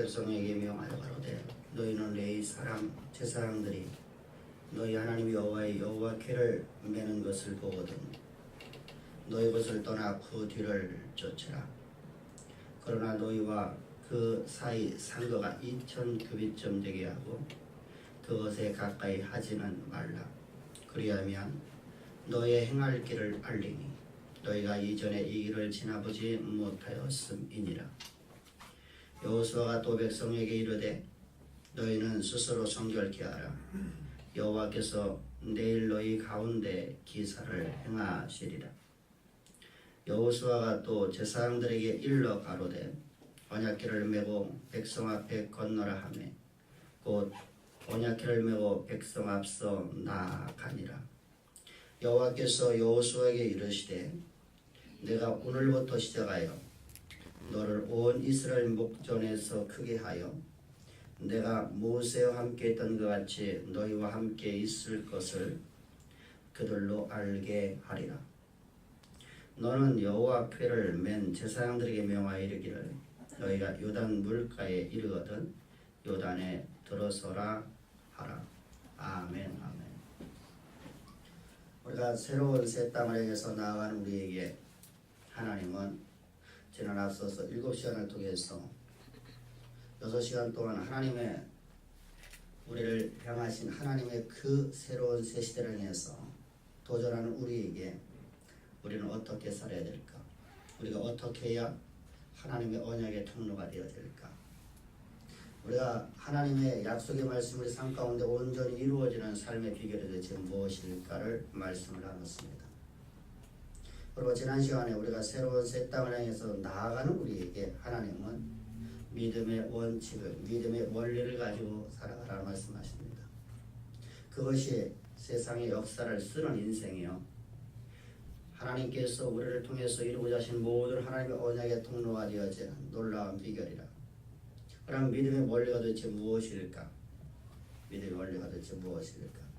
백성에게 명하여 가로되 너희는 레위 사람 제사장들이 너희 하나님 여호와의 여호와궤를 매는 것을 보거든 너희 것을 떠나 그 뒤를 쫓으라. 그러나 너희와 그 사이 상거가 2000규빗쯤 되게 하고 그것에 가까이 하지는 말라. 그리하면 너희의 행할 길을 알리니 너희가 이전에 이 길을 지나보지 못하였음이니라. 여호수아가 또 백성에게 이르되 너희는 스스로 성결케 하라. 여호와께서 내일 너희 가운데 기사를 행하시리라. 여호수아가 또 제사장들에게 일러 가로되 언약궤를 메고 백성 앞에 건너라 하매 곧 언약궤를 메고 백성 앞서 나아가니라. 여호와께서 여호수아에게 이르시되 내가 오늘부터 시작하여 너를 온 이스라엘 목전에서 크게 하여 내가 모세와 함께 있던 것 같이 너희와 함께 있을 것을 그들로 알게 하리라. 너는 여호와 궤를 맨 제사장들에게 명하여 이르기를 너희가 요단 물가에 이르거든 요단에 들어서라 하라. 아멘. 아멘. 우리가 새로운 새 땅을 향해서 나아가는 우리에게 하나님은 지난 앞서서 7시간을 통해서 6시간 동안 하나님의 우리를 향하신 하나님의 그 새로운 새 시대를 향해서 도전하는 우리에게 우리는 어떻게 살아야 될까? 우리가 어떻게 해야 하나님의 언약의 통로가 되어야 될까? 우리가 하나님의 약속의 말씀을 삶 가운데 온전히 이루어지는 삶의 비결이 도대체 무엇일까를 말씀을 나눴습니다. 그리고 지난 시간에 우리가 새로운 새 땅을 향해서 나아가는 우리에게 하나님은 믿음의 원칙을, 믿음의 원리를 가지고 살아가라는 말씀하십니다. 그것이 세상의 역사를 쓰는 인생이요. 하나님께서 우리를 통해서 이루고자 하신 모든 하나님의 언약의 통로가 되어지는 놀라운 비결이라. 그럼 믿음의 원리가 도대체 무엇일까? 믿음의 원리가 도대체 무엇일까?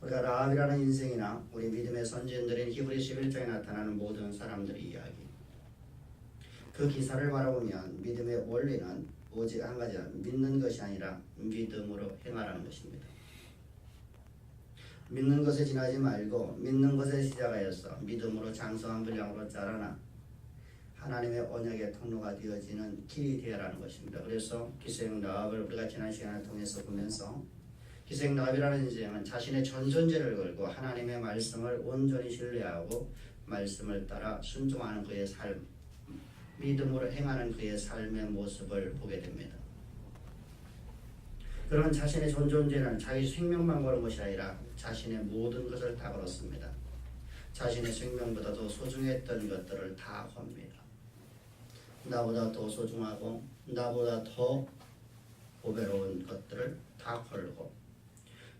우리가 라합이라는 인생이나 우리 믿음의 선지자들인 히브리 11장에 나타나는 모든 사람들의 이야기, 그 기사를 바라보면 믿음의 원리는 오직 한 가지라 믿는 것이 아니라 믿음으로 행하라는 것입니다. 믿는 것에 지나지 말고 믿는 것에 시작하여서 믿음으로 장성한 분량으로 자라나 하나님의 언약의 통로가 되어지는 길이 되어라는 것입니다. 그래서 기생 라합을 우리가 지난 시간을 통해서 보면서 기생 라합이라는 인생은 자신의 전 존재를 걸고 하나님의 말씀을 온전히 신뢰하고 말씀을 따라 순종하는 그의 삶, 믿음으로 행하는 그의 삶의 모습을 보게 됩니다. 그런 자신의 전 존재는 자기 생명만 거는 것이 아니라 자신의 모든 것을 다 걸었습니다. 자신의 생명보다도 소중했던 것들을 다 겁니다. 나보다 더 소중하고 나보다 더 보배로운 것들을 다 걸고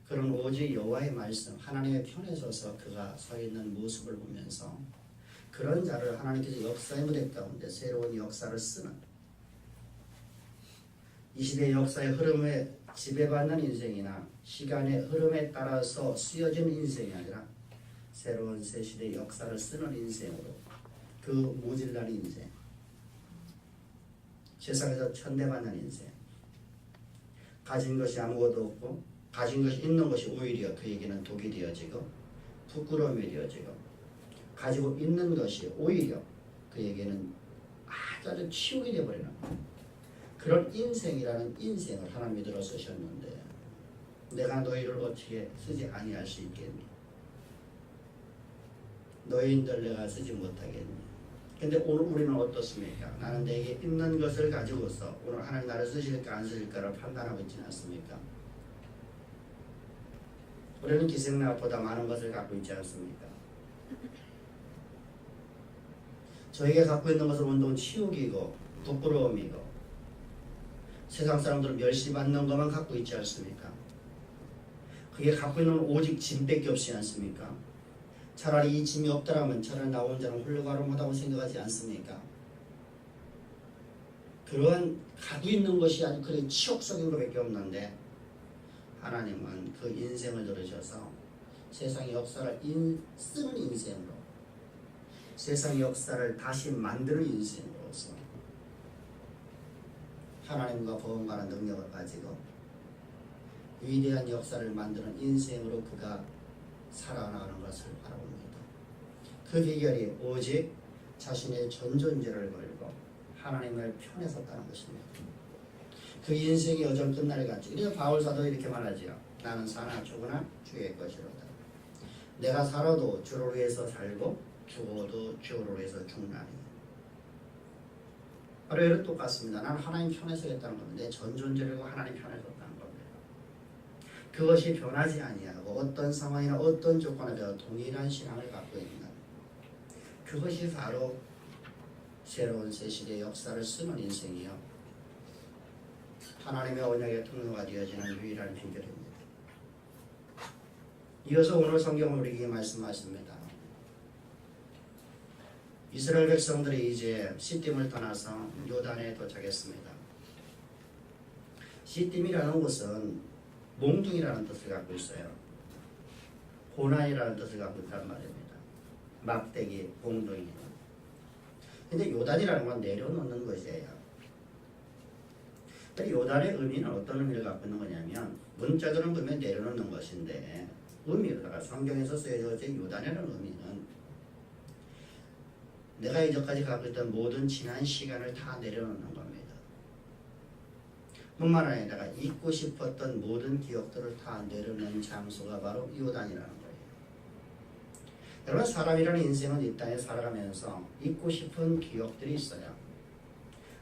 그런 오직 여호와의 말씀 하나님의 편에 서서 그가 서 있는 모습을 보면서 그런 자를 하나님께서 역사의 무대 가운데 새로운 역사를 쓰는 이 시대의 역사의 흐름에 지배받는 인생이나 시간의 흐름에 따라서 쓰여지는 인생이 아니라 새로운 새 시대의 역사를 쓰는 인생으로 그 모질라는 인생, 세상에서 천대받는 인생, 가진 것이 아무것도 없고 가진 것이 있는 것이 오히려 그에게는 독이 되어지고 부끄러움이 되어지고 가지고 있는 것이 오히려 그에게는 아주 치욕이 되어버리는 그런 인생이라는 인생을 하나님이 들어 쓰셨는데 내가 너희를 어떻게 쓰지 아니할 수 있겠니? 너희들 내가 쓰지 못하겠니? 근데 오늘 우리는 어떻습니까? 나는 내게 있는 것을 가지고서 오늘 하나님 나를 쓰실까 안 쓰실까를 판단하고 있지는 않습니까? 우리는 기생라합보다 많은 것을 갖고 있지 않습니까? 저에게 갖고 있는 것은 온통 치욕이고 부끄러움이고 세상 사람들은 멸시받는 것만 갖고 있지 않습니까? 그게 갖고 있는 오직 짐밖에 없지 않습니까? 차라리 이 짐이 없더라면 차라리 나 혼자는 훌륭하다고 생각하지 않습니까? 그런 갖고 있는 것이 아주 그렇게 치욕적인 것밖에 없는데 하나님은 그 인생을 들으셔서 세상의 역사를 쓰는 인생으로 세상의 역사를 다시 만드는 인생으로서 하나님과 보험하는 능력을 가지고 위대한 역사를 만드는 인생으로 그가 살아나가는 것을 바라봅니다. 그 비결이 오직 자신의 전존재를 걸고 하나님을 편에 섰다는 것입니다. 그 인생이 어쩔 끝날이 같죠. 이래서 바울사도 이렇게 말하지요. 나는 사나 죽으나 주의 것이로다. 내가 살아도 주를 위해서 살고 죽어도 주를 위해서 죽나니. 바로 이런 똑같습니다. 나는 하나님 편에 서겠다는 겁니다. 내 전존재를 하나님 편에 섰다는 겁니다. 그것이 변하지 아니하고 어떤 상황이나 어떤 조건에도 동일한 신앙을 갖고 있는 그것이 바로 새로운 새시대의 역사를 쓰는 인생이요 하나님의 언약의 통로가 되어지는 유일한 비결입니다. 이어서 오늘 성경은 우리에게 말씀하십니다. 이스라엘 백성들이 이제 시딤을 떠나서 요단에 도착했습니다. 시딤이라는 곳은 몽둥이라는 뜻을 갖고 있어요. 고난이라는 뜻을 갖고 있단 말입니다. 막대기, 몽둥이. 근데 요단이라는 건 내려놓는 것이에요. 요단의 의미는 어떤 의미를 갖고 있는 거냐면 문자적으로 보면 내려놓는 것인데 의미로다가 성경에서 쓰여진 요단이라는 의미는 내가 이전까지 갖고 있던 모든 지난 시간을 다 내려놓는 겁니다. 뿐만 아니라 잊고 싶었던 모든 기억들을 다 내려놓는 장소가 바로 요단이라는 거예요. 여러분 사람이라는 인생은 이 땅에 살아가면서 잊고 싶은 기억들이 있어요.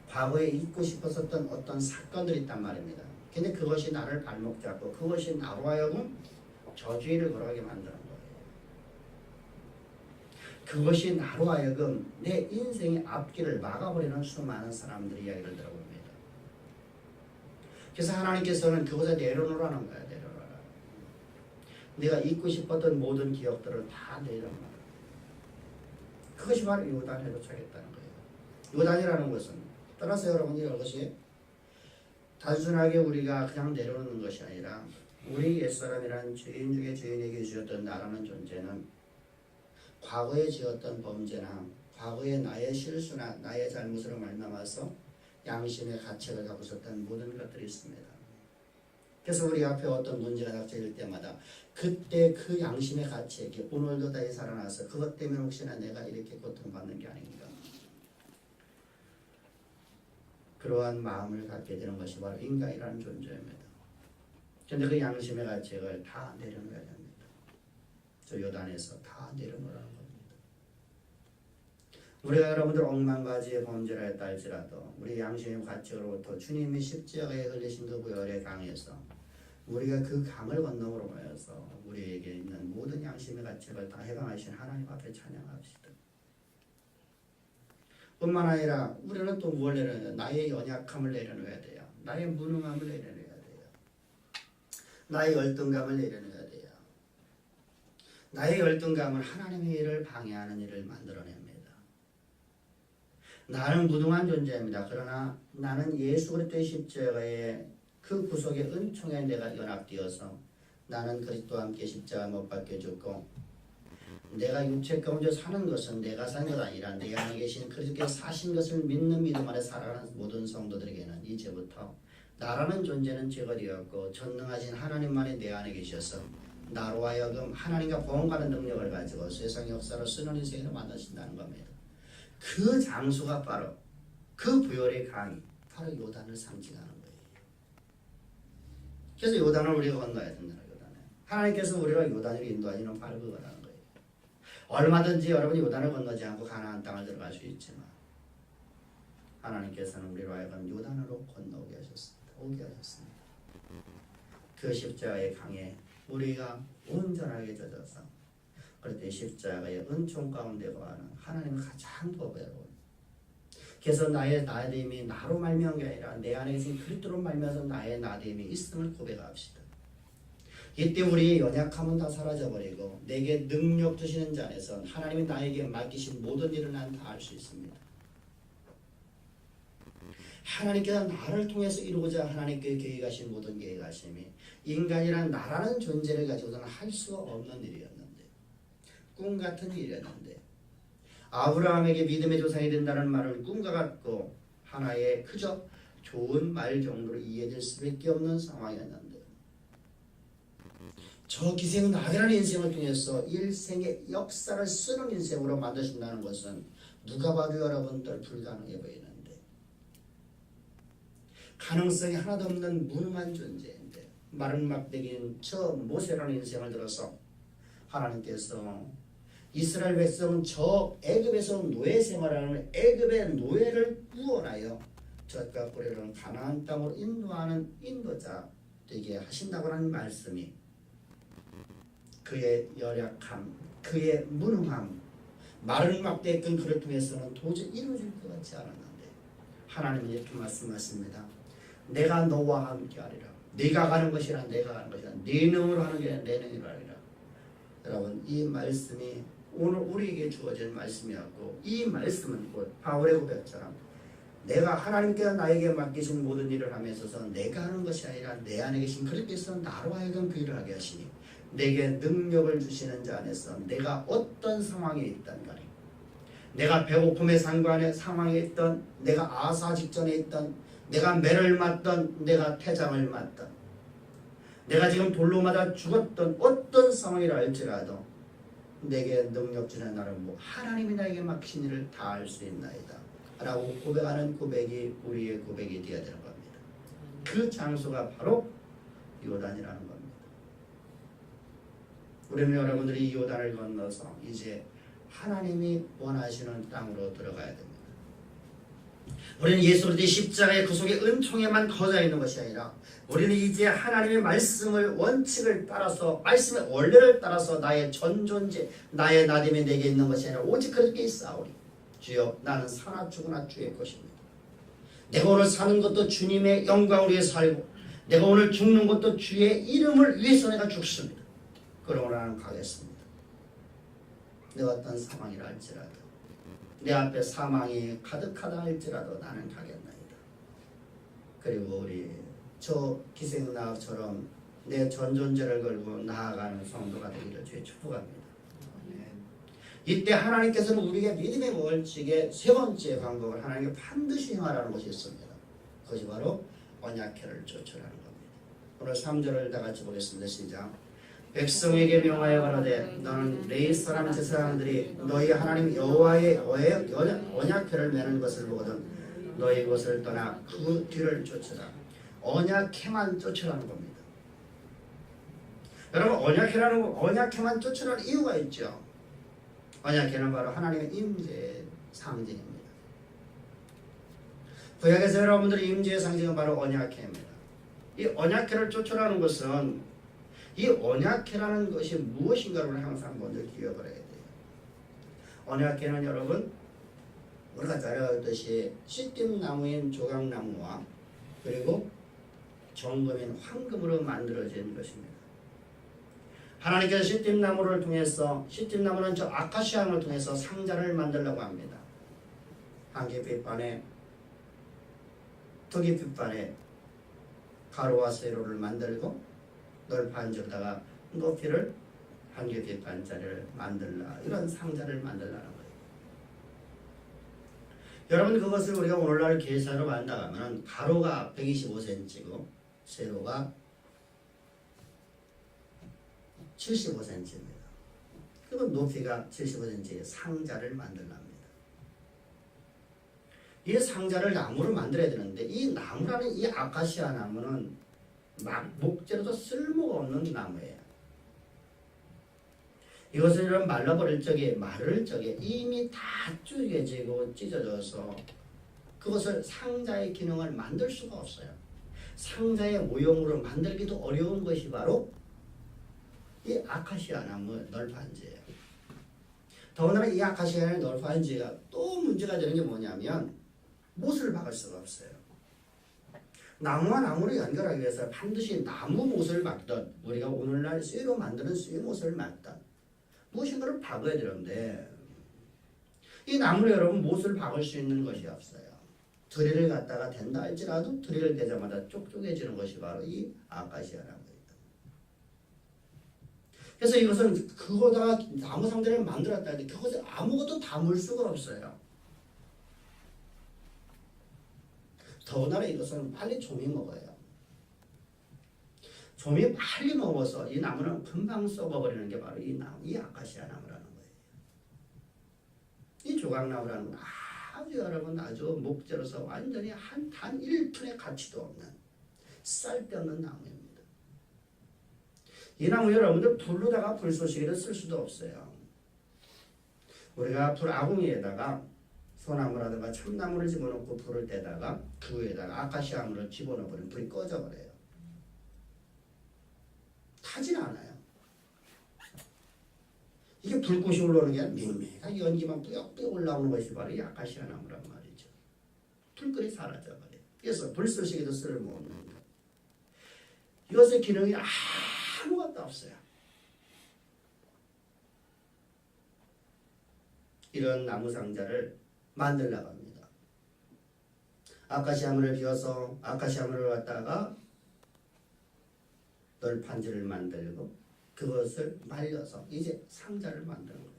과거에 잊고 싶었었던 어떤 사건들이 있단 말입니다. 근데 그것이 나를 발목 잡고 그것이 나로 하여금 저주의를 걸어가게 만드는 거예요. 그것이 나로 하여금 내 인생의 앞길을 막아버리는 수많은 사람들의 이야기를 들어봅니다. 그래서 하나님께서는 그것을 내려놓으라는 거야. 내려놓으라. 내가 잊고 싶었던 모든 기억들을 다 내려놓으라. 그것이 바로 요단에 도착했다는 거예요. 요단이라는 것은 따라서 여러분이 이것이 단순하게 우리가 그냥 내려놓는 것이 아니라 우리 옛사람이란 죄인 중에 죄인에게 주셨던 나라는 존재는 과거에 지었던 범죄나 과거에 나의 실수나 나의 잘못으로 말미암아서 양심의 가책을 갖고 있었던 모든 것들이 있습니다. 그래서 우리 앞에 어떤 문제가 닥쳐질 때마다 그때 그 양심의 가책이 오늘도 다시 살아나서 그것 때문에 혹시나 내가 이렇게 고통받는 게 아닌가. 그러한 마음을 갖게 되는 것이 바로 인간이라는 존재입니다. 그런데 그 양심의 가책을 다 내려놓아야 됩니다. 저 요단에서 다 내려놓으라는 겁니다. 우리가 여러분들 억만가지의 범죄를 했다 할지라도 우리 양심의 가책으로부터 주님이 십자가에 흘리신 그 보혈의 강에서 우리가 그 강을 건너므로 모여서 우리에게 있는 모든 양심의 가책을 다 해방하신 하나님 앞에 찬양합시다. 뿐만 아니라 우리는 또 무엇을 내려놔야 돼요? 나의 연약함을 내려놓아야 돼요. 나의 무능함을 내려놓아야 돼요. 나의 열등감을 내려놓아야 돼요. 나의 열등감은 하나님의 일을 방해하는 일을 만들어냅니다. 나는 무능한 존재입니다. 그러나 나는 예수 그리스도의 십자가의 그 구속의 은총에 내가 연합되어서 나는 그리스도와 함께 십자가 못 박혀 죽고 내가 육체 가운데 사는 것은 내가 산 것 아니라 내 안에 계신 그리스도께서 사신 것을 믿는 믿음 안에 살아가는 모든 성도들에게는 이제부터 나라는 존재는 죄가 되었고 전능하신 하나님만이 내 안에 계셔서 나로 하여금 하나님과 보험하는 능력을 가지고 세상 역사를 쓰는 인생을 만드신다는 겁니다. 그 장소가 바로 그 부혈의 강이 바로 요단을 상징하는 거예요. 그래서 요단을 우리가 건너야 된다는 요단에. 하나님께서 우리가 요단을 인도하시는 바로 그거라는 거예요. 얼마든지 여러분이 요단을 건너지 않고 가나안 땅을 들어갈 수 있지만 하나님께서는 우리로 하여금 요단으로 건너오게 하셨습니다. 오게 하셨습니다. 그 십자가의 강에 우리가 온전하게 젖어서 그때 십자가의 은총 가운데 거하는 하나님은 가장 보배로운 그래서 나의 나됨이 나로 말미암은 게 아니라 내 안에 계신 그리스도로 말미암아서 나의 나됨이 있음을 고백합시다. 이때 우리의 연약함은 다 사라져버리고 내게 능력 주시는 자 안에서 하나님이 나에게 맡기신 모든 일을 난 다 할 수 있습니다. 하나님께서 나를 통해서 이루고자 하나님께 계획하신 모든 계획하심이 인간이란 나라는 존재를 가지고는 할 수 없는 일이었는데 꿈 같은 일이었는데 아브라함에게 믿음의 조상이 된다는 말은 꿈과 같고 하나의 그저 좋은 말 정도로 이해될 수밖에 없는 상황이었는데 저 기생 나그라는 인생을 통해서 일생의 역사를 쓰는 인생으로 만드신다는 것은 누가 봐도 여러분들 불가능해 보이는데 가능성이 하나도 없는 무능한 존재인데 마른 막대기인 저 모세라는 인생을 들어서 하나님께서 이스라엘 백성은 저 애굽에서 노예 생활하는 애굽의 노예를 구원하여 젖과 꿀을 가나안 땅으로 인도하는 인도자 되게 하신다고 하는 말씀이 그의 열약함, 그의 무능함, 마른 막대에 끈 그를 통해서는 도저히 이루어질 것 같지 않았는데 하나님은 이렇게 말씀하십니다. 내가 너와 함께 하리라. 네가 가는 것이라 내가 가는 것이라 네 능으로 하는 게 아니라 내 능으로 하리라. 여러분 이 말씀이 오늘 우리에게 주어진 말씀이었고 이 말씀은 곧 바울의 고백처럼 내가 하나님께서 나에게 맡기신 모든 일을 함에 있어서 내가 하는 것이 아니라 내 안에 계신 그리스도께서 나로 하여금 그 일을 하게 하시니 내게 능력을 주시는 자 안에서 내가 어떤 상황에 있단 간에 내가 배고픔의 상황에 있던 내가 아사 직전에 있던 내가 매를 맞던 내가 태장을 맞던 내가 지금 돌로 맞아 죽었던 어떤 상황이라 할지라도 내게 능력 주는 나는 뭐 하나님이 나에게 맡기신 일을 다 할 수 있나이다 라고 고백하는 고백이 우리의 고백이 되어야 되는 겁니다. 그 장소가 바로 요단이라는 겁니다. 우리는 여러분들이 이 요단을 건너서 이제 하나님이 원하시는 땅으로 들어가야 됩니다. 우리는 예수 그리스도의 십자가의 그 속에 은총에만 거져 있는 것이 아니라 우리는 이제 하나님의 말씀을 원칙을 따라서 말씀의 원리를 따라서 나의 전존재 나의 나됨이 내게 있는 것이 아니라 오직 그렇게 있사오니 주여 나는 사나 죽으나 주의 것입니다. 내가 오늘 사는 것도 주님의 영광을 위해 살고 내가 오늘 죽는 것도 주의 이름을 위해서 내가 죽습니다. 그러므로 나는 가겠습니다. 내 어떤 상황이라 할지라도 내 앞에 사망이 가득하다 할지라도 나는 가겠나이다. 그리고 우리 저 기생나처럼 내 전존재를 걸고 나아가는 성도가 되기를 주의 축복합니다. 이때 하나님께서는 우리에게 믿음의 원칙의 세 번째 방법을 하나님께 반드시 행하라는 것이 있습니다. 그것이 바로 언약궤를 쫓으라는 겁니다. 오늘 3절을 다 같이 보겠습니다. 시작. 백성에게 명하여 가라되 너는 레위 사람 제사장들이 너희 하나님 여호와의 언약궤를 매는 것을 보거든 너희 곳을 떠나 그 뒤를 쫓으라. 언약궤만 쫓으라는 겁니다. 여러분 언약궤만 쫓으라는 이유가 있죠. 언약궤는 바로 하나님의 임재의 상징입니다. 구약에서 여러분들의 임재의 상징은 바로 언약궤입니다. 이 언약궤를 쫓으라는 것은 이 언약궤라는 것이 무엇인가를 항상 먼저 기억을 해야 돼요. 언약궤는 여러분 우리가 잘 알듯이 시띠나무인 조각나무와 그리고 정금인 황금으로 만들어진 것입니다. 하나님께서 시띠나무를 통해서 시띠나무는 저 아카시아를 통해서 상자를 만들려고 합니다. 한계빛반에 토기빛반에 가로와 세로를 만들고 널판지로다가 높이를 한계빛반짜리를 만들라 이런 상자를 만들라는 거예요. 여러분 그것을 우리가 오늘날 계산으로 만나가면 가로가 125cm고 세로가 75cm입니다. 그리고 높이가 75cm의 상자를 만들랍니다. 이 상자를 나무로 만들어야 되는데 이 나무라는 이 아카시아 나무는 막 목재로도 쓸모가 없는 나무예요. 이것을 이런 말라버릴 적에 마를 적에 이미 다 쪼개지고 찢어져서 그것을 상자의 기능을 만들 수가 없어요. 상자의 모형으로 만들기도 어려운 것이 바로 이 아카시아 나무 널판지예요. 더군다나 이 아카시아 널판지가 또 문제가 되는 게 뭐냐면 못을 박을 수가 없어요. 나무와 나무를 연결하기 위해서 반드시 나무 못을 박던 우리가 오늘날 쇠로 만드는 쇠못을 맞던 무엇인가를 박아야 되는데 이 나무를 여러분 못을 박을 수 있는 것이 없어요. 드릴을 갖다가 댄다 할지라도 드릴을 대자마자 쪽쪽해지는 것이 바로 이 아카시아 나무예요. 그래서 이것은 그거다가 나무 상자를 만들었다 하는데 그것을 아무것도 담을 수가 없어요. 더군다나 이것은 빨리 좀이 먹어요. 좀이 빨리 먹어서 이 나무는 금방 썩어버리는 게 바로 이 나무, 이 아카시아 나무라는 거예요. 이 조각나무라는 건 아주 여러분 아주 목재로서 완전히 한 단 1푼의 가치도 없는 쓸데없는 나무입니다. 이 나무 여러분들 불로다가 불쏘시개를 쓸 수도 없어요. 우리가 불 아궁이에다가 소나무라든가 참나무를 집어넣고 불을 떼다가 그 위에다가 아카시아나무를 집어넣어버리면 불이 꺼져버려요. 타진 않아요. 이게 불꽃이 올라오는 게 아니라 맹맹한 연기만 뿌옇뿌옇 올라오는 것이 바로 이 아카시아나무란 말이죠. 불끈이 사라져버려요. 그래서 불쏘시개도 쓸모없는 것. 이것의 기능이 아무것도 없어요. 이런 나무 상자를 만들려고 합니다. 아카시아나무를 비워서 아카시아나무를 갖다가 널판지를 만들고 그것을 말려서 이제 상자를 만드는 거예요.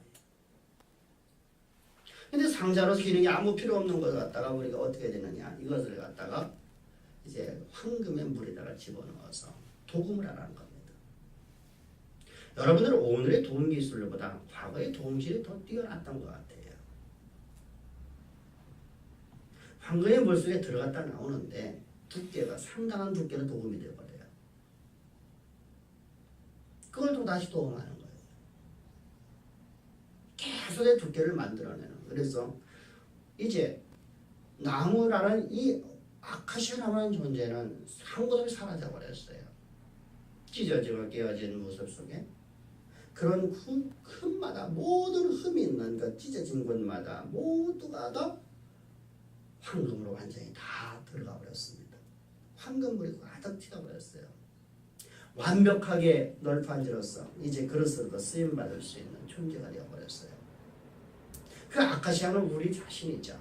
근데 상자로서 기능이 아무 필요 없는 것을 갖다가 우리가 어떻게 되느냐, 이것을 갖다가 이제 황금의 물에다가 집어넣어서 도금을 하라는 겁니다. 여러분들은 오늘의 도금 기술보다 과거의 도금질이 더 뛰어났던 것 같아요. 황금의 물 속에 들어갔다 나오는데 두께가 상당한 두께로 도금이 되어버려요. 그걸 또 다시 도금하는 거예요. 계속의 두께를 만들어내는 거예요. 그래서 이제 나무라는 이 아카시아 나무라는 존재는 한 곳을 사라져버렸어요. 찢어지고 깨어진 모습 속에 그런 흠마다 모든 흠이 있는 그 찢어진 곳마다 모두가 다 황금으로 완전히 다 들어가 버렸습니다. 황금물이 가득 튀어버렸어요. 완벽하게 널판지로서 이제 그릇으로도 쓰임받을 수 있는 존재가 되어버렸어요. 그 아카시아는 우리 자신이죠.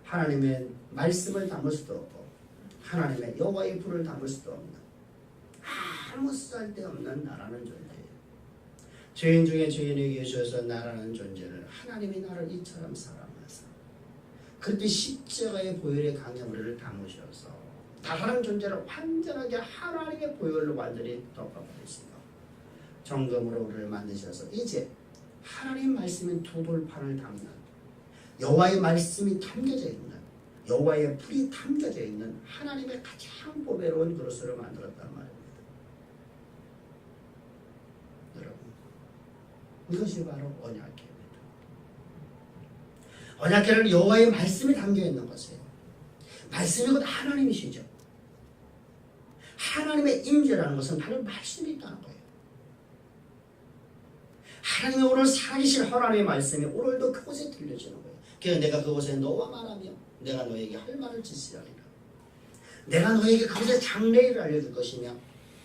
하나님의 말씀을 담을 수도 없고 하나님의 여호와의 불을 담을 수도 없는 아무 쓸데없는 나라는 존재예요. 죄인 중에 죄인에게 계셔서 나라는 존재를 하나님이 나를 이처럼 사랑하사 그때 십자가의 보혈의 강해물을 담으셔서 나라는 존재를 완전하게 하나님의 보혈로 완전히 덮어버리시고 정금으로 우리를 만드셔서 이제 하나님 말씀인 두 돌판을 담는 여호와의 말씀이 담겨져 있는 여호와의 불이 담겨져 있는 하나님의 가장 보배로운 그릇으로 만들었단 말입니다. 여러분, 이것이 바로 언약궤입니다. 언약궤는 여호와의 말씀이 담겨 있는 것이에요. 말씀이 곧 하나님이시죠. 하나님의 임재라는 것은 바로 말씀이 있다는 거예요. 하나님의 오늘 살아계신 하나님의 말씀이 오늘도 그곳에 들려지는 거예요. 그래서 내가 그곳에 너와 말하며 내가 너에게 할 말을 지시하리라. 내가 너에게 그곳에 장래일을 알려줄 것이며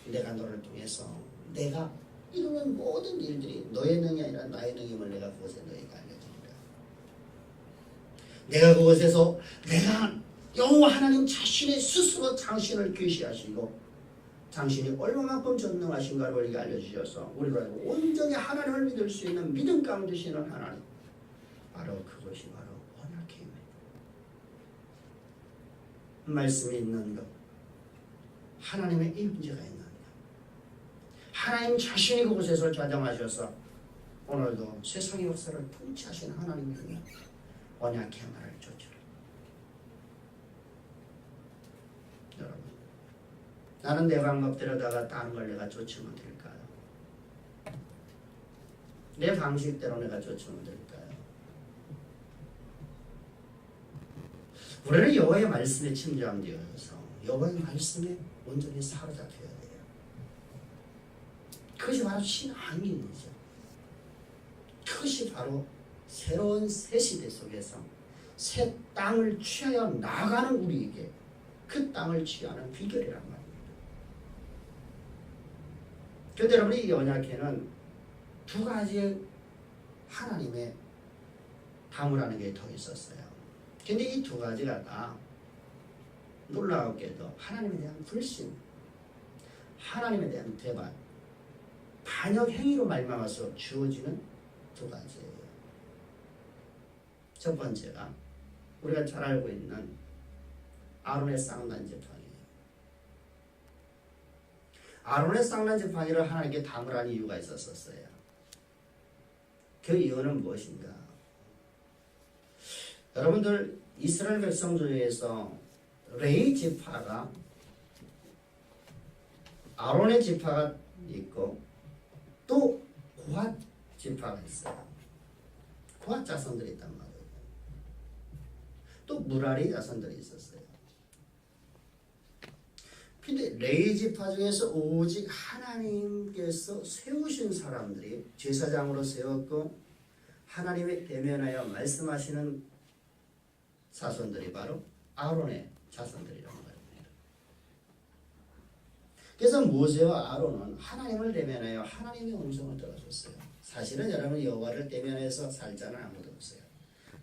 내가 너를 통해서 내가 이루는 모든 일들이 너의 능이 아니라 나의 능임을 내가 그곳에 너에게 알려주리라. 내가 그곳에서 내가 여호와 하나님 자신의 스스로 당신을 계시하시고 당신이 얼마만큼 전능하신가를 우리에게 알려주셔서 우리가 온전히 하나님을 믿을 수 있는 믿음 가운데 계시는 하나님, 바로 그것이 바로 언약궤입니다. 말씀이 있는 것, 하나님의 임재가 있는 것, 하나님 자신이 그곳에서 좌정하셔서 오늘도 세상의 역사를 통치하시는 하나님이며 언약궤 말을 쫓으라. 여러분, 나는 내 방법대로다가 다른 걸 내가 쫓으면 될까요? 내 방식대로 내가 쫓으면 될까요? 우리는 여호와의 말씀에 침잠되어서 여호와의 말씀에 온전히 사로잡혀야 돼요. 그것이 바로 신앙인이죠. 그것이 바로 새로운 새 시대 속에서 새 땅을 취하여 나가는 우리에게 그 땅을 취하는 비결이란 말입니다. 그런데 여러분, 이 언약궤는 두 가지의 하나님의 담으라는 게 더 있었어요. 근데 이 두 가지가 다 놀라웠게도 하나님에 대한 불신, 하나님에 대한 대반, 반역 행위로 말미암아서 주어지는 두 가지예요. 첫 번째가 우리가 잘 알고 있는 아론의 쌍난 지팡이에요. 아론의 쌍난 지팡이를 하나님께 담으라는 이유가 있었어요. 그 이유는 무엇인가? 여러분들 이스라엘 백성 중에서 레위 지파가 아론의 지파가 있고 또 고핫 지파가 있어요. 고핫 자손들이 있단 말이에요. 또 무라리 자손들이 있었어요. 근데 레위 지파 중에서 오직 하나님께서 세우신 사람들이 제사장으로 세웠고 하나님의 대면하여 말씀하시는 자손들이 바로 아론의 자손들이라는 말입니다. 그래서 모세와 아론은 하나님을 대면하여 하나님의 음성을 들어줬어요. 사실은 여러분 여호와를 대면해서 살 자는 아무도 없어요.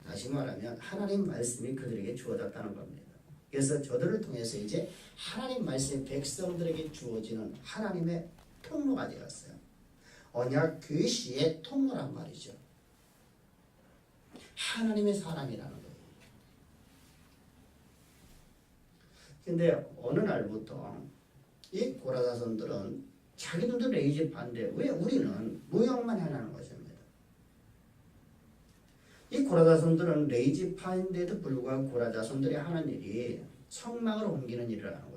다시 말하면 하나님 말씀이 그들에게 주어졌다는 겁니다. 그래서 저들을 통해서 이제 하나님 말씀이 백성들에게 주어지는 하나님의 통로가 되었어요. 언약 계시의 통로란 말이죠. 하나님의 사람이라는 거예요. 근데 어느 날부터 이 고라 자손들은 자기들도 레위 지파인데 왜 우리는 무역만 해나는 것입니다. 이 고라 자손들은 레위 지파인데도 불구하고 고라 자손들이 하는 일이 성막을 옮기는 일을 하는 거예요.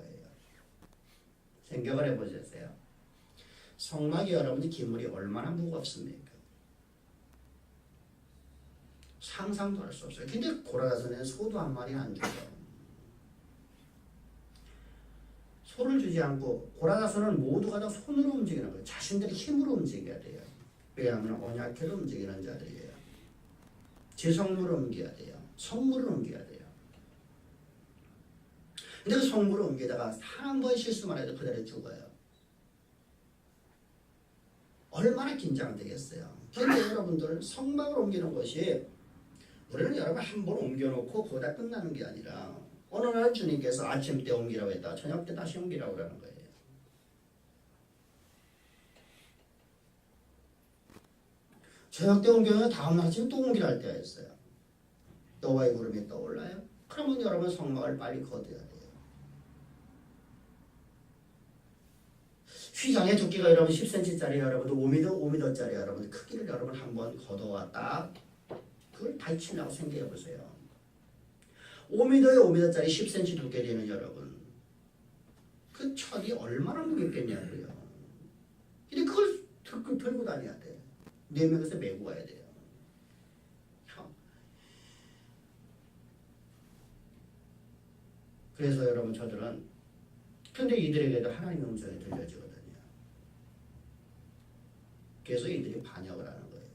생각을 해보셨어요? 성막이 여러분이 기물이 얼마나 무겁습니까? 상상도 할 수 없어요. 근데 고라 자손에는 소도 한 마리 안 주죠. 소를 주지 않고 고라 자손은 모두가 다 손으로 움직이는 거예요. 자신들의 힘으로 움직여야 돼요. 왜냐하면 언약궤로 움직이는 자들이에요. 지성물을 옮겨야 돼요. 성물을 옮겨야 돼요. 근데 그 성물을 옮기다가 한 번 실수만 해도 그대로 죽어요. 얼마나 긴장되겠어요. 그런데 여러분들 성막을 옮기는 것이 우리는 여러분 한 번 옮겨놓고 거기다 끝나는 게 아니라 어느 날 주님께서 아침 때 옮기라고 했다. 저녁 때 다시 옮기라고 하는 거예요. 저녁 때 옮겨면 다음 아침 또 옮기라 할 때가 있어요. 노아의 구름이 떠올라요. 그러면 여러분 성막을 빨리 거둬야 돼요. 휘장의 두께가 여러분 10cm짜리 여러분도 5m짜리 여러분 크기를 여러분 한번 걷어왔다. 그걸 밝히려고 생각해 보세요. 5m에 5m짜리 10cm 두께 되는 여러분 그 철이 얼마나 무겁겠냐고요. 근데 그걸 들고 다녀야 돼. 4명에서 메고 가야 돼요. 그래서 여러분 저들은 근데 이들에게도 하나님의 음성이 들려지거든요. 그래서 이들이 반역을 하는 거예요.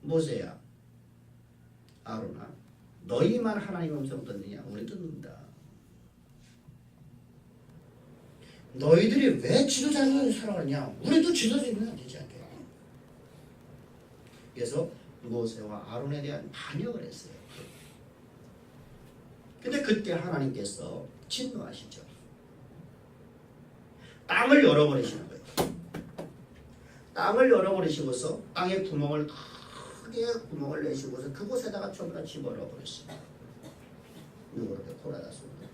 모세야, 아론아, 너희만 하나님의 음성 듣느냐? 우리 듣는다. 너희들이 왜 지도자를 살아가냐? 우리도 지도자면 되지 않겠냐? 그래서 모세와 아론에 대한 반역을 했어요. 근데 그때 하나님께서 진노하시죠. 땅을 열어버리시는 거예요. 땅을 열어버리시고서 땅에 구멍을 크게 구멍을 내시고서 그곳에다가 전부 다 집어넣어 버렸어요. 누구를 고라다습니다.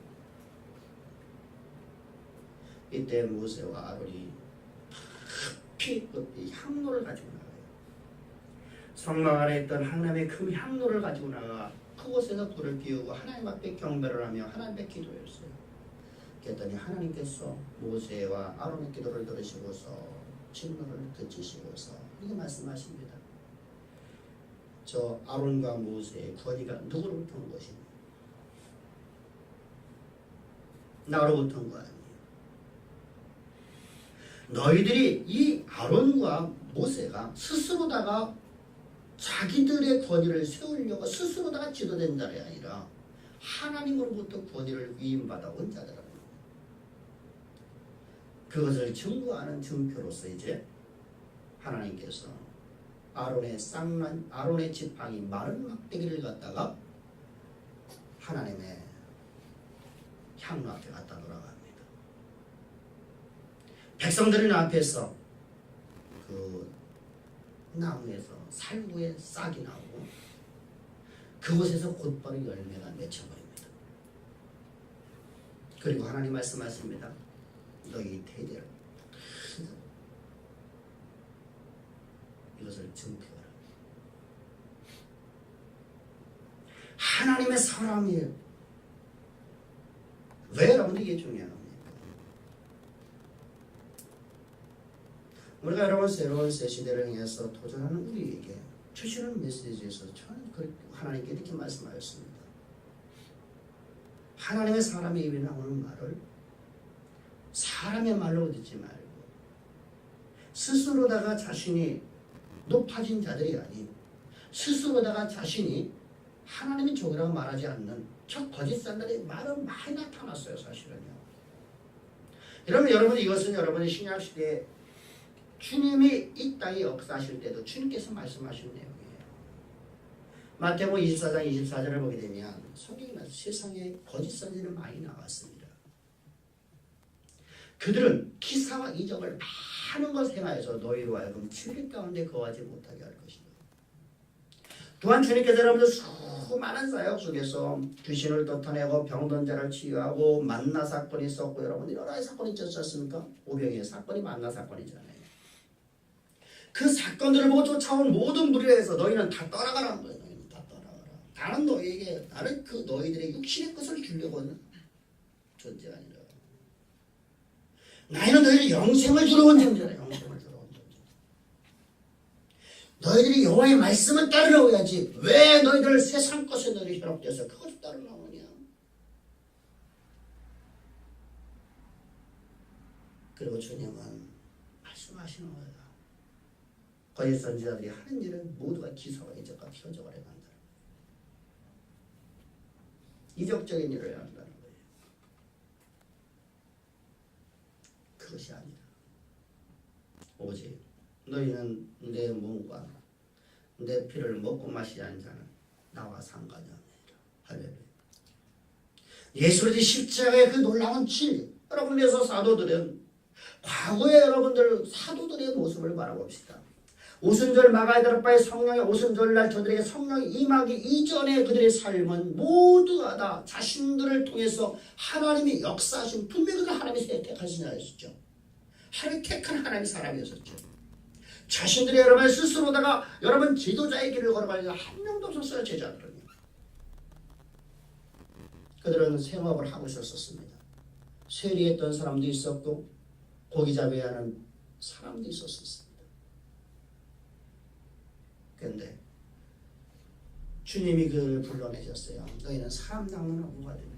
이때 모세와 아론이 급히 향로를 가지고 나가요. 성막 안에 있던 하나님의 큰 향로를 가지고 나가 그곳에서 불을 피우고 하나님 앞에 경배를 하며 하나님 앞에 기도했어요. 그랬더니 하나님께서 모세와 아론의 기도를 들으시고서 진노를 그치시고서 이렇게 말씀하십니다. 저 아론과 모세의 권위가 누구로부터 온 것입니까? 나로부터 온 거 아니에요. 너희들이 이 아론과 모세가 스스로다가 자기들의 권위를 세우려고 스스로다가 지도된 자가 아니라 하나님으로부터 권위를 위임받아 온 자들입니다. 그것을 증거하는 증표로서 이제 하나님께서 아론의 지팡이 마른 막대기를 갖다가 하나님의 향로 앞에 갖다 놓으라고 합니다. 백성들은 앞에서 그 나무에서 살구의 싹이 나오고 그곳에서 곧바로 열매가 맺혀버립니다. 그리고 하나님 말씀하십니다. 너희 대대로 이것을 증표하라. 하나님의 사람이에요. 왜 여러분 이게 중요한 겁니까? 우리가 여러분 새로운 새 시대를 향해서 도전하는 우리에게 주시는 메시지에서 저는 하나님께 이렇게 말씀하였습니다. 하나님의 사람의 입에 나오는 말을 사람의 말로 듣지 말고 스스로다가 자신이 높아진 자들이 아닌 스스로다가 자신이 하나님의 종이라고 말하지 않는 저 거짓사들의 말은 많이 나타났어요. 사실은요. 여러분 이것은 여러분의 신약시대에 주님이 이 땅에 역사하실 때도 주님께서 말씀하신 내용이에요. 마태복음 24장 24절을 보게 되면 성경에 세상에 거짓선지는 많이 나왔습니다. 그들은 기사와 이적을 많은 것 행하여서 너희로 하여금 진리 가운데 거하지 못하게 할 것이다. 또한 주님께서 여러분들 수많은 사역 속에서 귀신을 쫓아내고 병든 자를 치유하고 만나 사건이 있었고 여러분 여러 가지 사건이 있지 않습니까? 오병이의 사건이 만나 사건이잖아요. 그 사건들을 보고 쫓아온 모든 무리에서 너희는 다 떠나가라는 거예요. 너희는 다 떠나가라. 나는 너희에게 나는 그 너희들의 육신의 것을 주려고 하는 존재가 아니라 나는 너희를 영생을 주러 온 존재다. 영생을 주러 온 존재. 너희들이 여호와의 말씀을 따르려고야지 왜 너희들 세상 것에 너희들이 현혹돼서 그것을 따르려고 하냐. 그리고 주님은 말씀하시는 거예요. 거짓 선지자들이 하는 일은 모두가 기사와 이적과 표적을 해간다는 거예요. 이적적인 일을 한다는 거예요. 그것이 아니라 오직 너희는 내 몸과 내 피를 먹고 마시지 않는 자는 나와 상관이 없느니라. 할렐루야. 예수의 십자가의 그 놀라운 진리. 여러분께서 사도들은 과거의 여러분들 사도들의 모습을 바라봅시다. 오순절 마가다락바의 성령의 오순절날 저들에게 성령이 임하기 이전에 그들의 삶은 모두가 다 자신들을 통해서 하나님이 역사하신 분명히 하나님이 택하신 자였었죠. 하나님이 택한 하나님의 사람이었었죠. 자신들이 여러분 스스로다가 여러분 지도자의 길을 걸어가니까 한 명도 없었어요. 제자들은요. 그들은 생업을 하고 있었습니다. 세리했던 사람도 있었고 고기잡이 하는 사람도 있었습니다. 그런데 주님이 그를 불러내셨어요. 너희는 사람 낚는 어부가 되리라.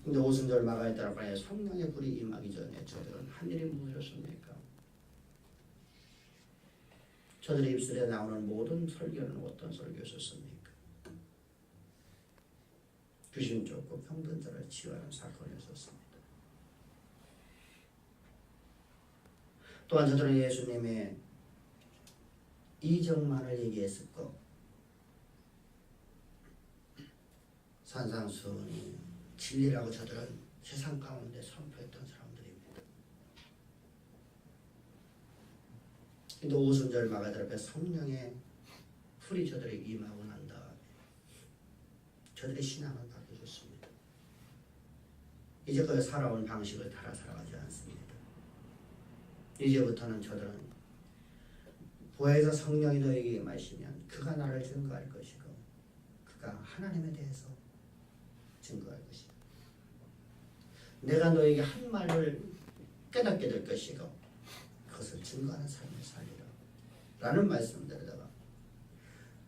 근데 오순절 마가에 따라 성령의 불이 임하기 전에 저들은 한 일이 무엇이었습니까? 저들의 입술에 나오는 모든 설교는 어떤 설교였습니까? 귀신 쫓고 병든 자를 치유하는 사건이었습니다. 또한 저들은 예수님의 이적만을 얘기했었고 산상수훈이 진리라고 저들은 세상 가운데 선포했던 사람들입니다. 근데 오순절 마가들 앞에 성령의 불이 저들에게 임하고 난 다음에 저들의 신앙은 바뀌어졌습니다. 이제 그 살아온 방식을 따라 살아가지 않습니다. 이제부터는 저들은 보혜사 성령이 너에게 임하시면 그가 나를 증거할 것이고 그가 하나님에 대해서 증거할 것이고 내가 너에게 한 말을 깨닫게 될 것이고 그것을 증거하는 삶을 살리라 라는 말씀들에다가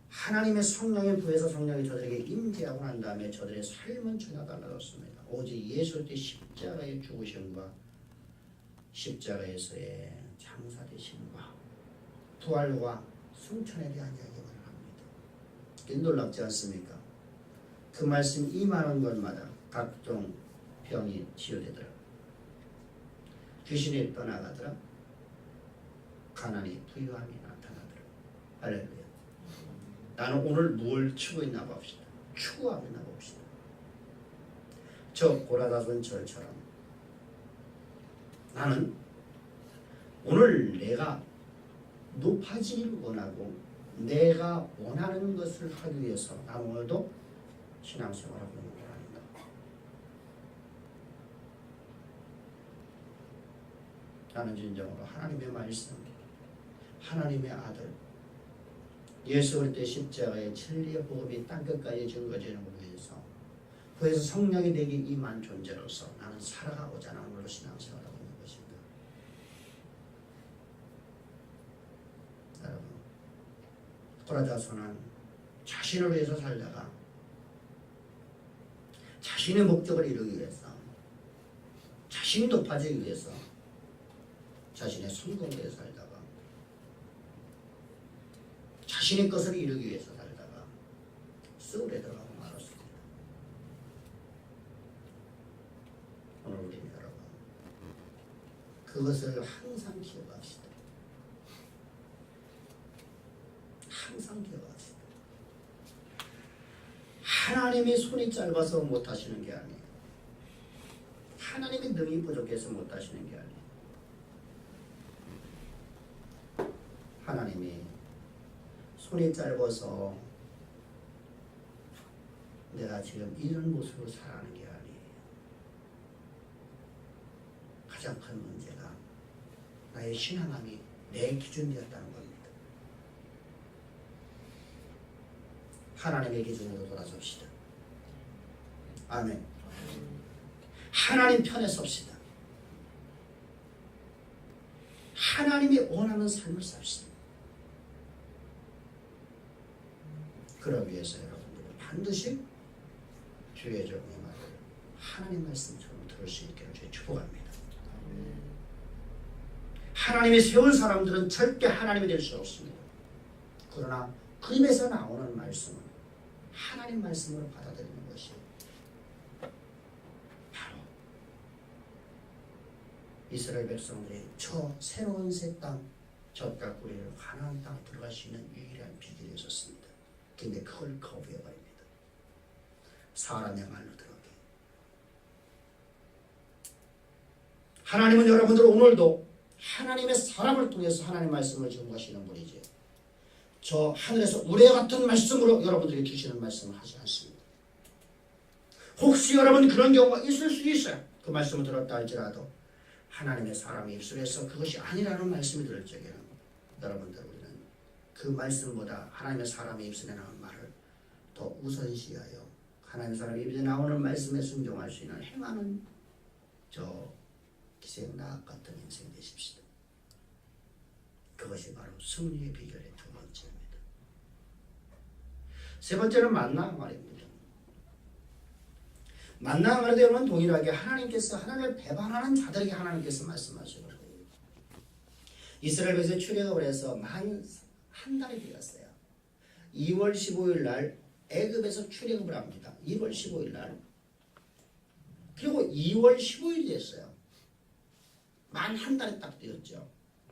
하나님의 성령의 부에서 성령이 저들에게 임재하고 난 다음에 저들의 삶은 전혀 달라졌습니다. 오직 예수 그리스도의 십자가의 죽으심과 십자가에서의 장사되심과 부활과 승천에 대한 이야기를 합니다. 놀랍지 않습니까? 그 말씀 임하는 것마다 각종 병이 치유되더라. 귀신이 떠나가더라. 가난이 부유함이 나타나더라. 할렐루야. 나는 오늘 뭘 추구했나 봅시다. 추구하고 있나 봅시다. 저 고라다분 절처럼 나는 오늘 내가 높아지기를 원하고 내가 원하는 것을 하기 위해서 나는 오늘도 신앙생활하고 있는 게 아니다. 나는 진정으로 하나님의 말씀, 하나님의 아들 예수 그리스도의 십자가의 진리의 복음이 땅끝까지 증거되는 것을 위해서 그래서 성령이 내게 임한 존재로서 나는 살아가고자 하는 걸로 신앙생활하고 있는 것입니다. 여러분, 고라자서는 자신을 위해서 살다가 자신의 목적을 이루기 위해서 자신이 높아지기 위해서 자신의 성공을 위해서 살다가 자신의 것을 이루기 위해서 살다가 수울에 들어가고 말았습니다. 오늘 우리는 여러분 그것을 항상 기억합시다. 항상 기억합시다. 하나님이 손이 짧아서 못하시는 게 아니에요. 하나님이 능이 부족해서 못하시는 게 아니에요. 하나님이 손이 짧아서 내가 지금 이런 모습으로 살아가는 게 아니에요. 가장 큰 문제가 나의 신앙함이 내 기준이었다는 겁니다. 하나님의 기준으로 돌아섭시다. 아멘. 하나님 편에 섭시다. 하나님이 원하는 삶을 삽시다. 그러기 위해서 여러분들은 반드시 주의 종의 말을 하나님 말씀처럼 들을 수 있기를 주의 축복합니다. 하나님이 세운 사람들은 절대 하나님이 될 수 없습니다. 그러나 그 입에서 나오는 말씀은 하나님 말씀으로 받아들이는 것이 바로 이스라엘 백성들이 저 새로운 새 땅, 젖과 꿀을 가나안 땅에 들어갈 수 있는 유일한 비결이 있었습니다. 근데 그걸 거부해버립니다. 사람의 말로 들어오게. 하나님은 여러분들 오늘도 하나님의 사람을 통해서 하나님의 말씀을 증거하시는 분이지 저 하늘에서 우레 같은 말씀으로 여러분들에게 주시는 말씀을 하지 않습니다. 혹시 여러분 그런 경우가 있을 수 있어요. 그 말씀을 들었다 할지라도 하나님의 사람의 입술에서 그것이 아니라는 말씀이 들을 적에는 여러분들 우리는 그 말씀보다 하나님의 사람의 입술에 나오는 말을 더 우선시하여 하나님의 사람의 입술에 나오는 말씀에 순종할 수 있는 행하는 저 기생나악 같은 인생 되십시다. 그것이 바로 승리의 비결의 두 번째입니다. 세 번째는 만나는 말입니다. 만나는 말에 대한 동일하게 하나님께서 하나님을 배반하는 자들에게 하나님께서 말씀하시는 거예요. 이스라엘에서 출애굽을 해서 만 한 달이 되었어요. 2월 15일 날 애굽에서 출애굽을 합니다. 2월 15일 날. 그리고 2월 15일이 됐어요. 만 한 달이 딱 되었죠.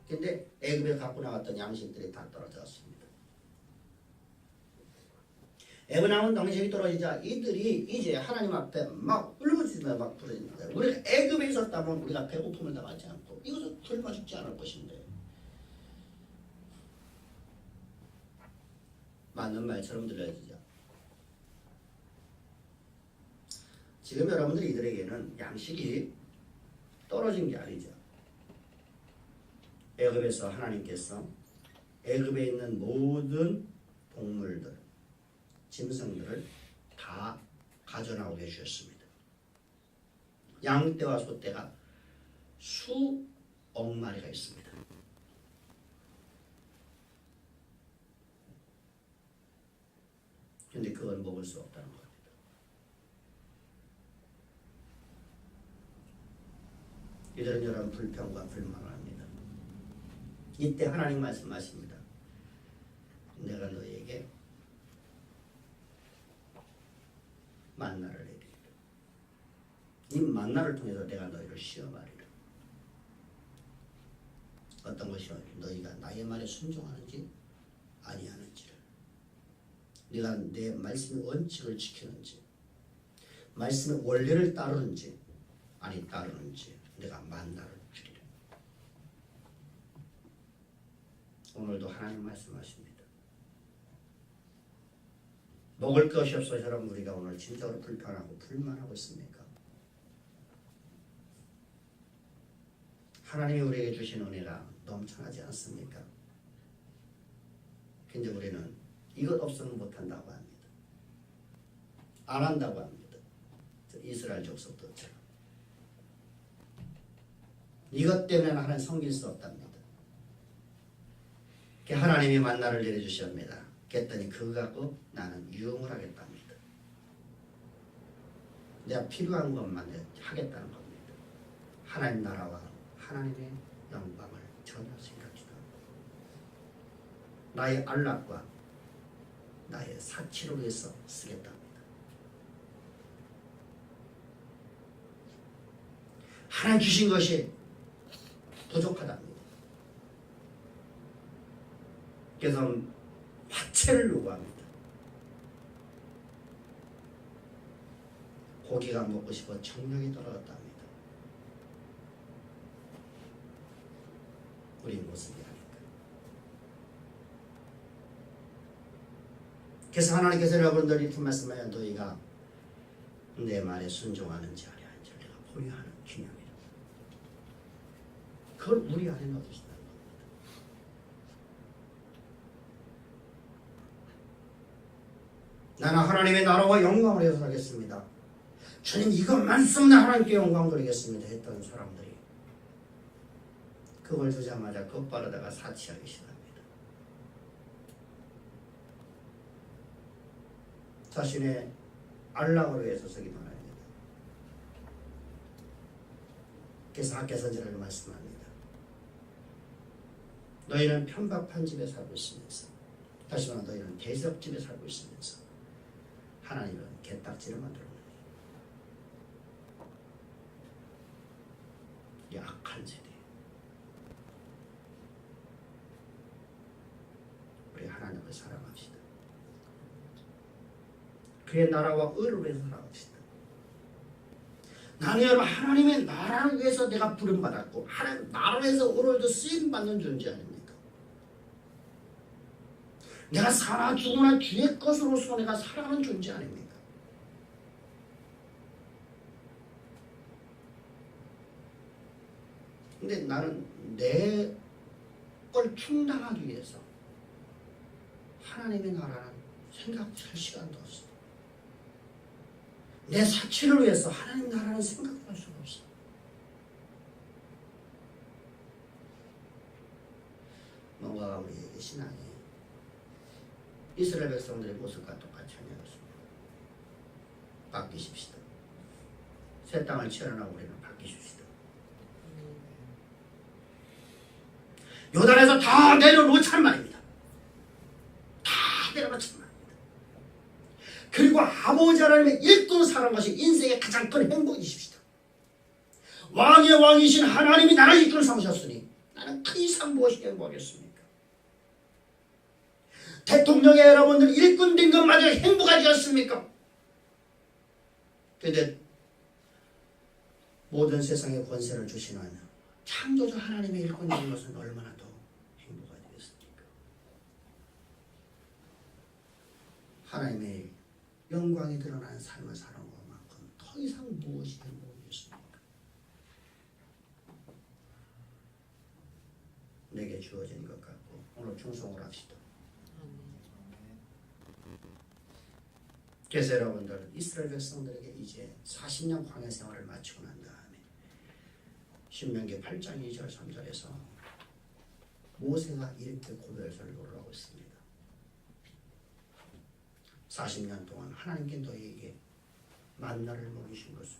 근데 애굽에 갖고 나갔던 양식들이 다 떨어졌습니다. 애굽에 나온 양식이 떨어지자 이들이 이제 하나님 앞에 막 울부짖으며 막 부르는 거예요. 우리가 애굽에 있었다면 우리가 배고픔을 당하지 않고 이것을 굶어 죽지 않을 것인데 맞는 말처럼 들려지죠. 지금 여러분들이 이들에게는 양식이 떨어진 게 아니죠. 애굽에서 하나님께서 애굽에 있는 모든 동물들, 짐승들을 다 가져나오게 해주셨습니다. 양떼와 소떼가 수억 마리가 있습니다. 그런데 그건 먹을 수 없다는 겁니다. 이들은 여러분 불평과 불만을 합니다. 이때 하나님 말씀하십니다. 내가 너희에게 만나를 내리리라. 이 만나를 통해서 내가 너희를 시험하리라. 어떤 것이요? 너희가 나의 말에 순종하는지 아니하는지를. 네가 내 말씀의 원칙을 지키는지 말씀의 원리를 따르는지 아니 따르는지 내가 만나를 주리라. 오늘도 하나님 말씀하십니다. 먹을 것이 없어서처럼 우리가 오늘 진짜로 불편하고 불만하고 있습니까? 하나님이 우리에게 주신 은혜가 넘쳐나지 않습니까? 근데 우리는 이것 없으면 못한다고 합니다. 안 한다고 합니다. 이스라엘 족속들처럼. 이것 때문에 하나님 섬길 수 없답니다. 하나님이 만나를 내려주시옵니다. 그랬더니 그거 갖고 나는 유흥을 하겠답니다. 내가 필요한 것만 하겠다는 겁니다. 하나님 나라와 하나님의 영광을 전혀 생각지도 않고 나의 안락과 나의 사치를 위해서 쓰겠답니다. 하나님 주신 것이 부족하답니다. 그래서 화채를 요구합니다. 고기가 먹고 싶어 정력이 떨어졌답니다. 우리 모습이 아닐까. 그래서 하나님께서 여러분들이 그 말씀하여 너희가 내 말에 순종하는지 아니하는지 내가 보여하는 기념이라. 그걸 우리 안에 넣어주신다는 겁니다. 나는 하나님의 나라와 영광을 위해서 하겠습니다. 주님 이것만 쓰면 하나님께 영광 드리겠습니다 했던 사람들이 그걸 주자마자 곧바르다가 사치하기 시작합니다. 자신의 안락을 위해서 쓰기만 합니다. 그래서 학개선지라고 말씀합니다. 너희는 편박한 집에 살고 있으면서 다시 말하면 너희는 대적집에 살고 있으면서 하나님은 개딱지를 만들어놓으니 이 악한 세대 우리 하나님을 사랑합시다. 그의 나라와 의를 위해서 살아갑시다. 나는 여러분 하나님의 나라를 위해서 내가 부름받았고 하나님 나라를 위해서 오늘도 쓰임받는 존재 아닙니까? 내가 살아 죽으나 주의 것으로서 내가 살아가는 존재 아닙니까? 근데 나는 내 걸 충당하기 위해서 하나님의 나라는 생각할 시간도 없어. 내 사치를 위해서 하나님 나라는 생각할 수가 없어. 뭔가 우리에게 신앙이 이스라엘 백성들의 모습과 똑같이 아니었습니다. 바뀌십시다. 새 땅을 치러나고 우리는 바뀌십시다. 요단에서 다 내려놓자는 말입니다. 다 내려놓자는 말입니다. 그리고 아버지 하나님의 일꾼 사는 것이 인생의 가장 큰 행복이십시다. 왕의 왕이신 하나님이 나를 일꾼 삼으셨으니 나는 그 이상 무엇이 행복하겠습니까? 대통령의 여러분들 일꾼 된 것마저 행복하지 않습니까? 그런데 모든 세상의 권세를 주시는 창조주 하나님의 일꾼 된 것은 얼마나 더 행복하겠습니까? 하나님의 영광이 드러나는 삶을 사는 것만큼 더 이상 무엇이 행복이겠습니까? 내게 주어진 것 같고 오늘 충성을 합시다. 그래서 여러분들 이스라엘 백성들에게 이제 40년 광야 생활을 마치고 난 다음에 신명기 8장 2절 3절에서 모세가 이렇게 고별설교를 하고 있습니다. 40년 동안 하나님께 너희에게 만나를 먹이신 것은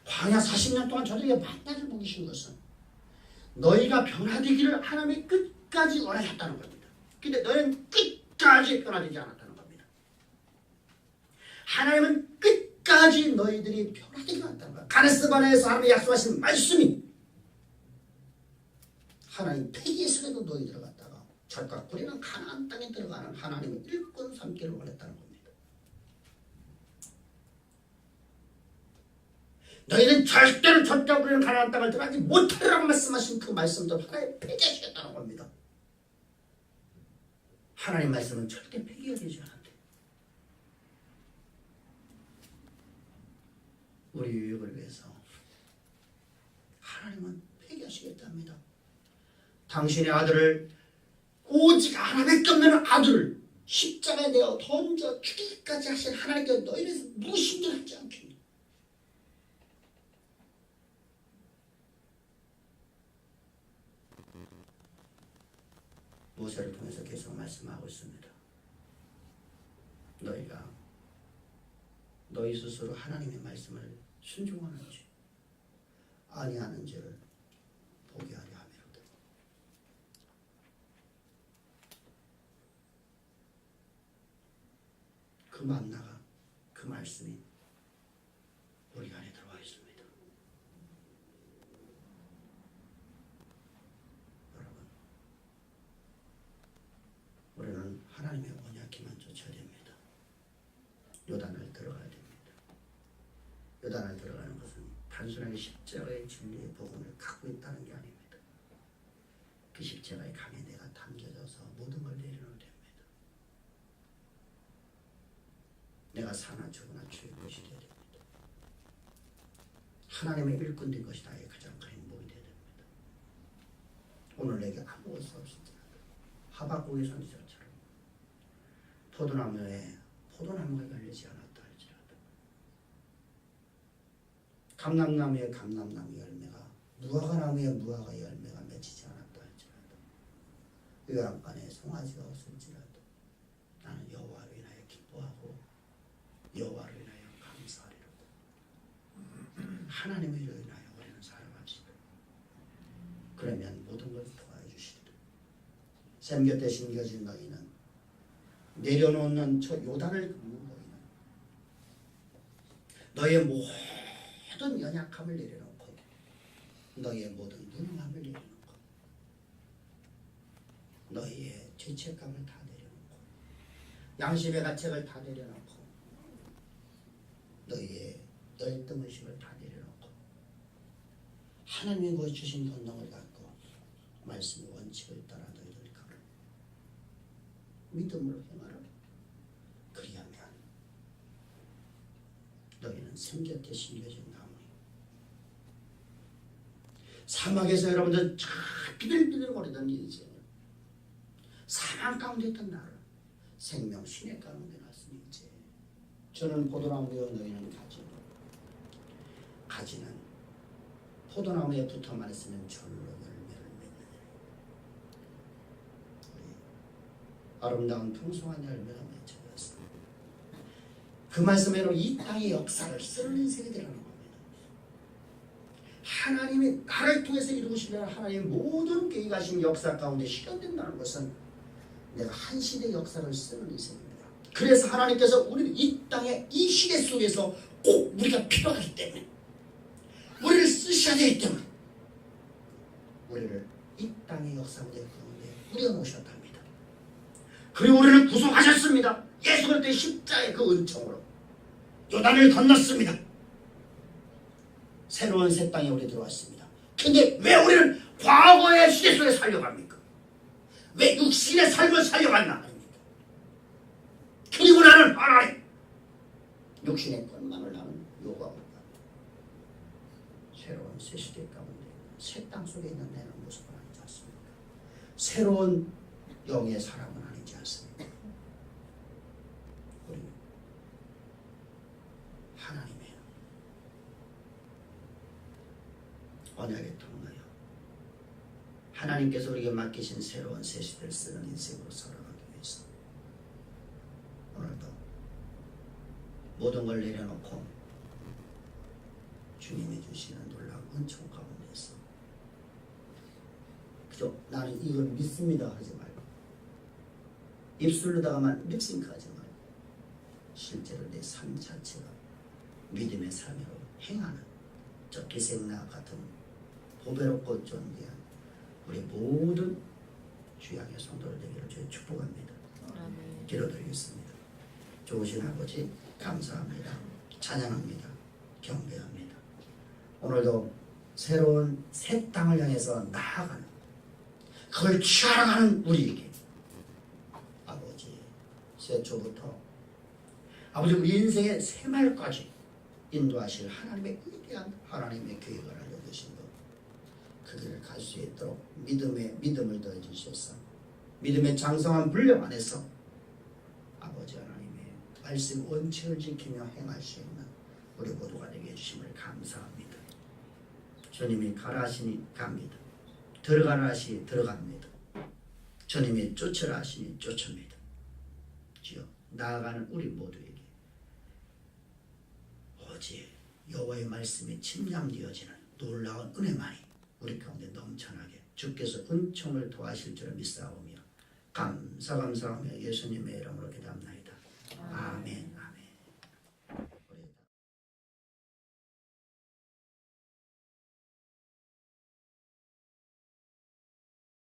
광야 40년 동안 저들에게 만나를 먹이신 것은 너희가 변화되기를 하나님이 끝까지 원하셨다는 겁니다. 근데 너희는 끝까지 변화되지 않았다는 겁니다. 하나님은 끝까지 너희들이 변화되지 않았다는 거야. 가데스 바네에서 하나님이 약속하신 말씀이 하나님 폐기의 속에도 너희 들어갔다가 젖과 꿀이는 가나안 땅에 들어가는 하나님의 일꾼 삼기를 원했다는 겁니다. 너희는 절대로 젖과 꿀이는 가나안 땅을 들어가지 못하리라고 말씀하신 그 말씀도 하나님 폐기하시겠다는 겁니다. 하나님 말씀은 절대 폐기가 되지 않았대. 우리 유익을 위해서 하나님은 폐기하시겠답니다. 당신의 아들을, 오직 하나밖에 없는 아들을 십자가에 내어 던져 죽이기까지 하신 하나님께 너희를 무엇인지 하지 않겠니? 모세를 통해서 계속 말씀하고 있습니다. 너희가 너희 스스로 하나님의 말씀을 순종하는지 아니하는지를 보게 하려 함이로다. 그 만나가, 그 말씀이 우리 안에 들어와 있습니다. 여러분, 우리는 하나님의 언약기만 쫓아야 됩니다. 요단을 들어가야 됩니다. 요단을 들어가는 것은 단순하게 십자가의 진리의 복음을 갖고 있다는 게 아닙니다. 그 십자가의 강에 내가 담겨져서 모든 걸 내려놓으면 됩니다. 내가 사나 죽으나 주의 것이 되어야 됩니다. 하나님의 일꾼 된 것이 나의 가장 큰 행복이 되어야 됩니다. 오늘 내게 아무것도 없을지라도 하박국의 선지자처럼 포도나무에 포도나무가 열리지 않았다 할지라도, 감람나무에 감람나무 열매가, 무화과나무에 무화과 열매가 맺히지 않았다 할지라도, 요양간에 송아지가 없을지라도 나는 여호와로 인하여 기뻐하고 여호와로 인하여 감사하리로다. 하나님을 인하여 우리는 살아갑시다. 그러면 모든 걸 도와주시리라. 샘 곁에 심겨진 너희는, 내려놓는 저 요단을 긋는 너희는 너희의 모든 연약함을 내려놓고, 너희의 모든 무능함을 내려놓고, 너희의 죄책감을 다 내려놓고, 양심의 가책을 다 내려놓고, 너희의 열등의식을 다 내려놓고, 하나님이 주신 권능을 갖고 말씀의 원칙을 따라 너희들 가라. 믿음으로 행하라. 그리하면 너희는 샘 곁에 심겨진 나무니, 사막에서 여러분들 비들비들 거리던 인생을, 사망 가운데 있던 나를 생명 신의 가운데 놨으니 이제 저는 포도나무여 너희는 가지로, 가지는 포도나무에 붙어만 있으면 절로 열매를 맺느니라. 우리 아름다운 풍성한 열매가 맺혀졌습니다. 그 말씀으로 이 땅의 역사를 쓰는 인생이 되라는 겁니다. 하나님이 나를 통해서 이루시려는 하나님의 모든 계획하신 역사 가운데 실현된다는 것은 내가 한 시대의 역사를 쓰는 인생입니다. 그래서 하나님께서 우리를 이 땅의 이 시대 속에서 꼭 우리가 필요하기 때문에, 우리를 쓰셔야 되기 때문에 우리를 이 땅의 역사 가운데 뿌려놓으셨답니다. 그리고 우리를 구속하셨습니다. 예수 그리스도의 십자가의 그 은총으로 요단을 건넜습니다. 새로운 새 땅에 우리 들어왔습니다. 근데 왜 우리는 과거의 시대 속에 살려갑니까? 왜 육신의 삶을 살려간다 아닙니까? 그리고 나는 하나님 육신의 것만을 나는 요구하고 있다. 새로운 새 시대 가운데 새 땅 속에 있는 내는 모습은 아니지 않습니까? 새로운 영의 사람은 아니지 않습니까? 우리는 하나님의 언약에 통하여 하나님께서 우리에게 맡기신 새로운 새 시대를 쓰는 인생으로 살아가기 위해서 오늘도 모든 걸 내려놓고 주님이 주시는 놀라운 은총 가운데서 그저 나는 이걸 믿습니다 하지 말고, 입술로다가만 립싱크 하지 말고 실제로 내 삶 자체가 믿음의 삶으로 행하는 저 기생나 같은 보배롭고 존귀한 우리 모든 주양의 성도들 되기를 주의 축복합니다. 기도드리겠습니다. 좋으신 아버지 감사합니다. 찬양합니다. 경배합니다. 오늘도 새로운 새 땅을 향해서 나아가는, 그걸 취하러 가는 우리에게 아버지 세초부터 아버지 우리 인생의 새말까지 인도하실 하나님의 위대한 하나님의 계획을 알려주신 것, 그 길을 갈 수 있도록 믿음을 더해 주셔서 믿음의 장성한 분량 안에서 아버지 하나님의 말씀 원칙을 지키며 행할 수 있는 우리 모두가 되게 해주심을 감사합니다. 주님이 가라 하시니 갑니다. 들어가라 하시니 들어갑니다. 주님이 쫓으라 하시니 쫓습니다. 주여 나아가는 우리 모두에게 오직 여호와의 말씀이 침략되어지는 놀라운 은혜만이 우리 가운데 넘쳐나게 주께서 은총을 도하실 줄을 믿사오며 감사하며 예수님의 이름으로 기도합니다.